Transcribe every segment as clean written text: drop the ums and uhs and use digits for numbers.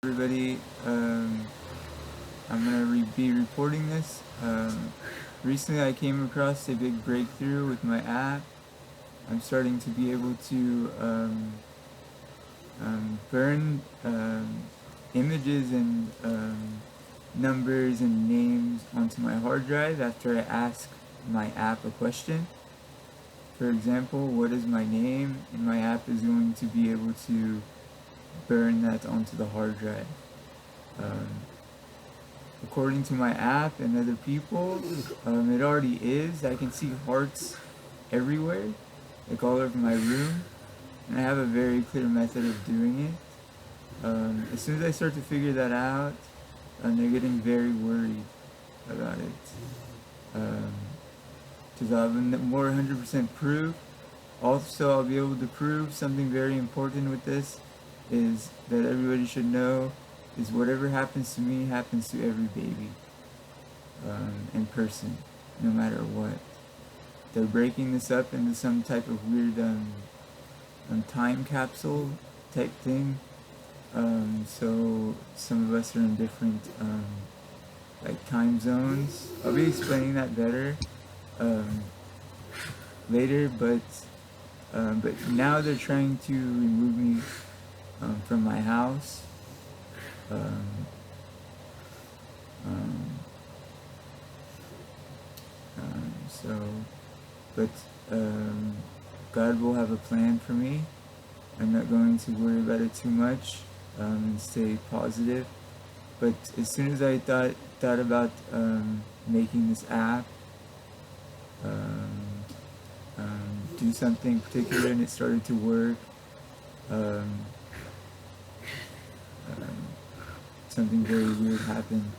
Everybody, I'm going to be reporting this. Recently I came across a big breakthrough with my app. I'm starting to be able to burn images and numbers and names onto my hard drive after I ask my app a question. For example, what is my name? And my app is going to be able to burn that onto the hard drive. According to my app and other people, it already is. I can see hearts everywhere, like all over my room, and I have a very clear method of doing it. As soon as I start to figure that out, they're getting very worried about it. Because I'll have more 100% proof. Also, I'll be able to prove something very important with this, is that everybody should know, is whatever happens to me happens to every baby in person, no matter what. They're breaking this up into some type of weird time capsule type thing. So some of us are in different like time zones. I'll be explaining that better later, but now they're trying to remove me from my house. But God will have a plan for me. I'm not going to worry about it too much and stay positive. But as soon as I thought about making this app do something particular and it started to work, something very weird happened.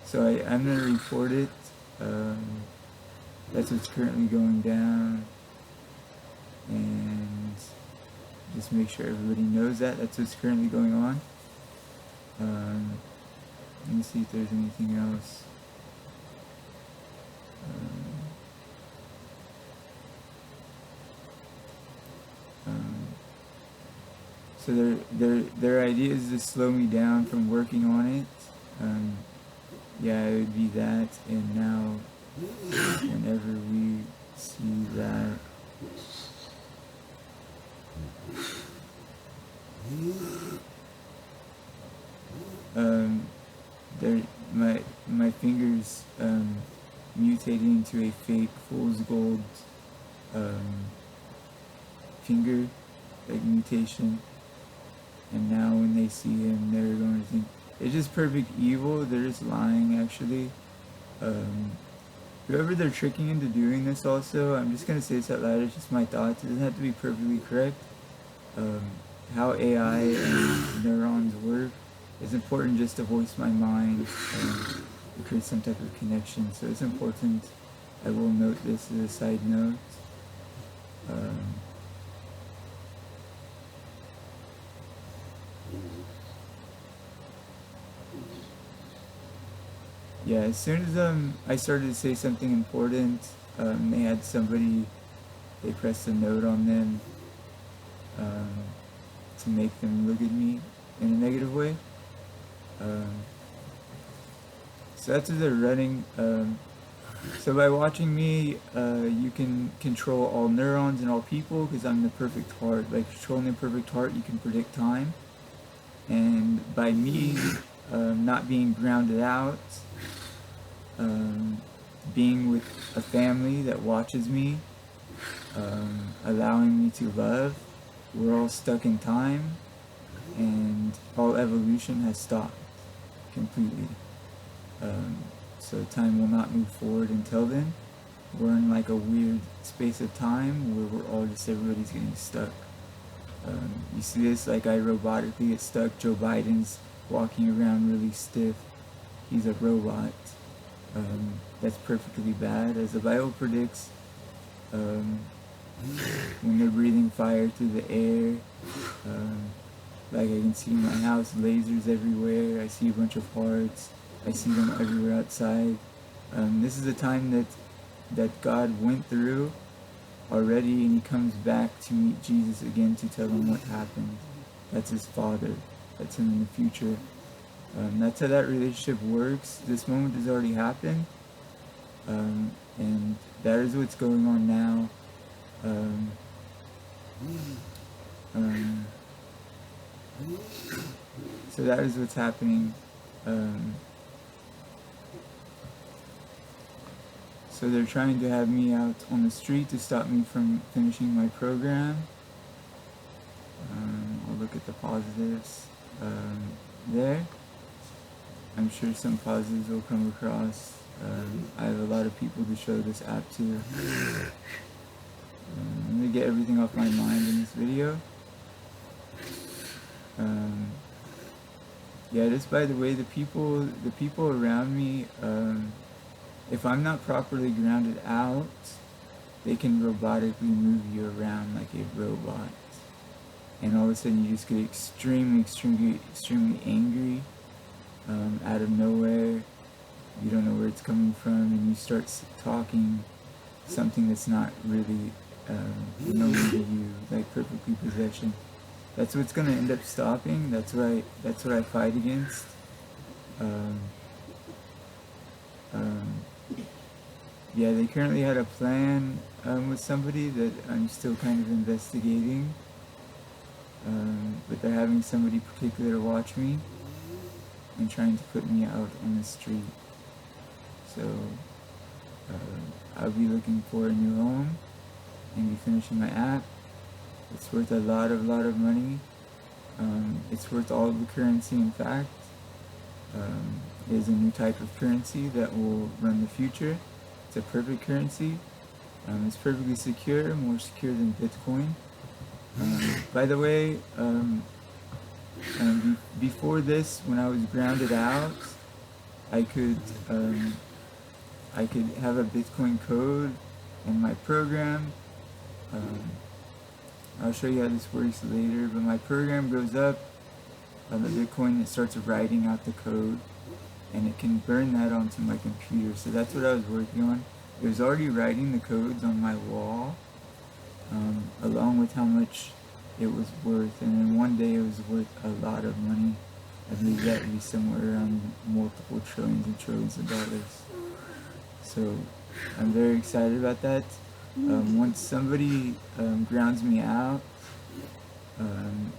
So I'm going to report it. That's what's currently going down, and just make sure everybody knows that. That's what's currently going on. Let me see if there's anything else. So their idea is to slow me down from working on it. Yeah, it would be that, and now whenever we see that, my fingers mutated into a fake fool's gold finger, like mutation. And now when they see him, they're going to think it's just perfect evil. They're just lying, actually. Whoever they're tricking into doing this also, I'm just going to say this out loud, it's just my thoughts. It doesn't have to be perfectly correct. How AI and neurons work, it's important just to voice my mind and create some type of connection. So it's important. I will note this as a side note. Yeah, as soon as I started to say something important, they had somebody, they pressed a note on them to make them look at me in a negative way. So that's what they're running. So by watching me, you can control all neurons and all people, because I'm the perfect heart. By controlling the perfect heart, you can predict time. And by me not being grounded out, being with a family that watches me, allowing me to love, we're all stuck in time, and all evolution has stopped completely. So time will not move forward until then. We're in like a weird space of time where we're all just, everybody's getting stuck. You see this, like I robotically get stuck. Joe Biden's walking around really stiff. He's a robot. That's perfectly bad. As the Bible predicts, when they're breathing fire through the air, like I can see in my house, lasers everywhere. I see a bunch of hearts. I see them everywhere outside. This is a time that God went through already, and he comes back to meet Jesus again to tell him what happened. That's his father. that's him in the future. That's how that relationship works. This moment has already happened, and that is what's going on now. Um, um, so that is what's happening. So they're trying to have me out on the street to stop me from finishing my program. I'll look at the positives there. I'm sure some positives will come across. I have a lot of people to show this app to. Let me get everything off my mind in this video. Yeah, just by the way, the people around me, if I'm not properly grounded out, they can robotically move you around like a robot. And all of a sudden you just get extremely angry out of nowhere. You don't know where it's coming from, and you start talking something that's not really known to you, like perfectly possession. That's what's gonna end up stopping. That's what I fight against. Yeah, they currently had a plan with somebody that I'm still kind of investigating. But they're having somebody particular watch me and trying to put me out on the street. So I'll be looking for a new home and be finishing my app. It's worth a lot of money. It's worth all of the currency, in fact. It is a new type of currency that will run the future. It's a perfect currency. It's perfectly secure, more secure than Bitcoin. By the way, before this, when I was grounded out, I could have a Bitcoin code in my program. I'll show you how this works later, but my program goes up, the Bitcoin, it starts writing out the code, and it can burn that onto my computer. So that's what I was working on. It was already writing the codes on my wall, along with how much it was worth, and then one day it was worth a lot of money. I believe that would be somewhere around multiple trillions and trillions of dollars. So I'm very excited about that. Once somebody grounds me out and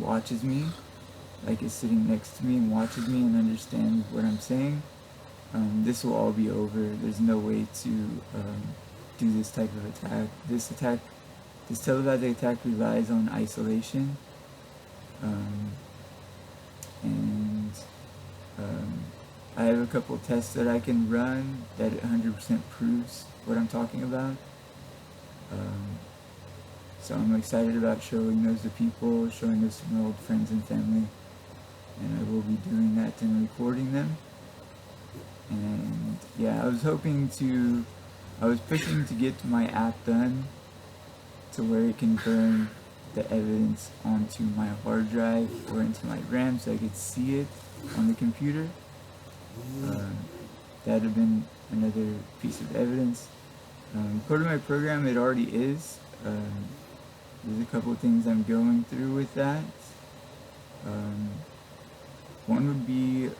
watches me, like is sitting next to me and watches me and understands what I'm saying, this will all be over. There's no way to do this type of attack. This telepathic attack relies on isolation, and I have a couple tests that I can run that 100% proves what I'm talking about. So I'm excited about showing those to people, showing those to my old friends and family, and I will be doing that and recording them. And yeah, I was pushing to get my app done to where it can burn the evidence onto my hard drive or into my RAM so I could see it on the computer. That would have been another piece of evidence. Part of my program, it already is. There's a couple of things I'm going through with that. One would be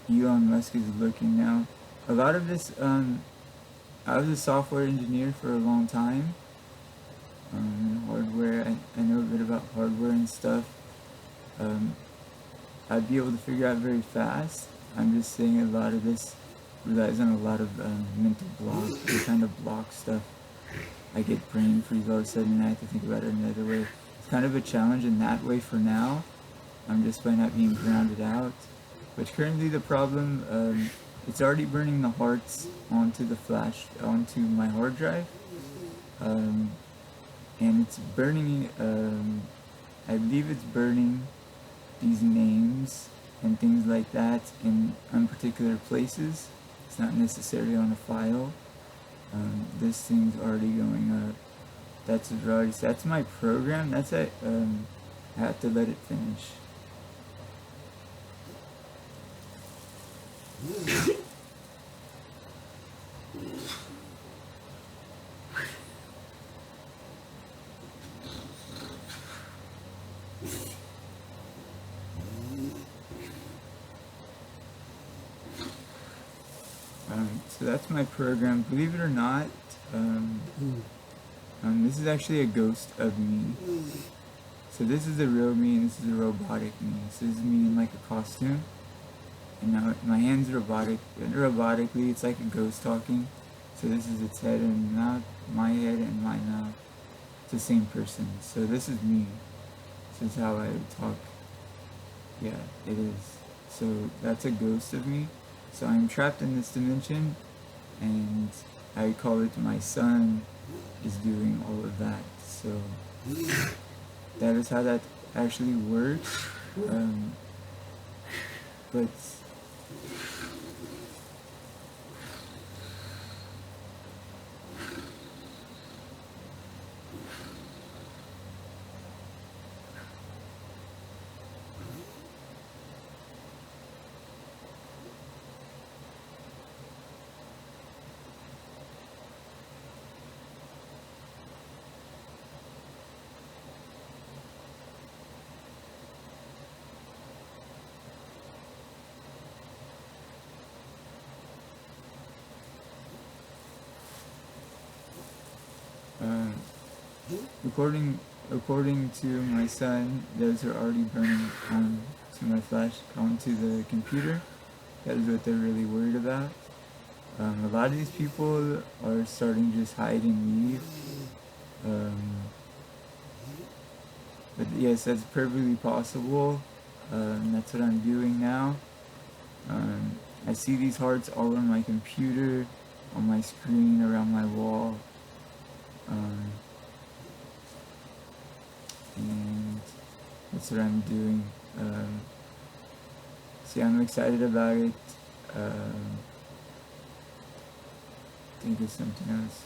Elon Musk is looking now. A lot of this, I was a software engineer for a long time. Hardware, I know a bit about hardware and stuff. I'd be able to figure out very fast. I'm just saying a lot of this relies on a lot of mental blocks. It kind of block stuff. I get brain freeze all of a sudden and I have to think about it another way. It's kind of a challenge in that way for now. I'm just by not being grounded out. But currently the problem, it's already burning the hearts onto the flash, onto my hard drive. And it's burning, I believe it's burning these names and things like that in unparticular places. It's not necessarily on a file. This thing's already going up. That's my program. That's it. I have to let it finish. So that's my program. Believe it or not, this is actually a ghost of me. So this is the real me, and this is the robotic me. So this is me in like a costume, and now my hand's robotic. And robotically, it's like a ghost talking. So this is its head and mouth, my head and my mouth. It's the same person. So this is me. This is how I talk. Yeah, it is. So that's a ghost of me. So I'm trapped in this dimension, and I call it my son is doing all of that. So that is how that actually works. But according to my son, those are already burning to my flash onto the computer. That is what they're really worried about. A lot of these people are starting to just hide and leave. But yes, that's perfectly possible. That's what I'm doing now. I see these hearts all on my computer, on my screen, around my wall. And that's what I'm doing. See, I'm excited about it. Think of something else.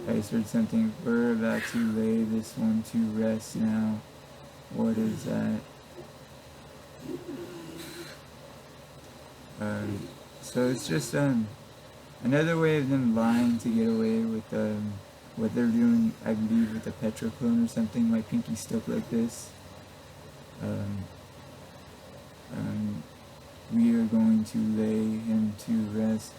I just heard something. We're about to lay this one to rest now. What is that? So it's just another way of them lying to get away with what they're doing. I believe with the petroclone or something. My pinky stuck like this. We are going to lay him to rest.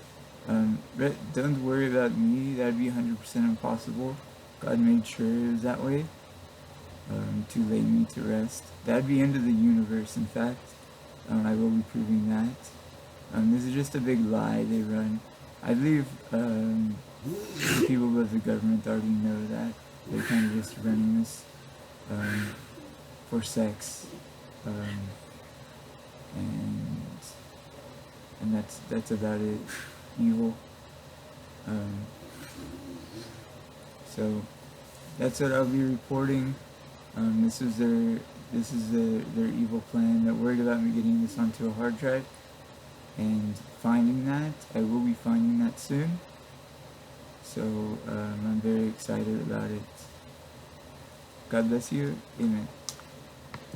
Don't worry about me. That'd be 100% impossible. God made sure it was that way. To lay me to rest. That'd be end of the universe. In fact, I will be proving that. This is just a big lie they run. I believe the people of the government already know that. They're kind of just running this for sex, and that's about it. Evil. So that's what I'll be reporting. This is their evil plan. They're worried about me getting this onto a hard drive and finding that. I will be finding that soon. So I'm very excited about it. God bless you. Amen.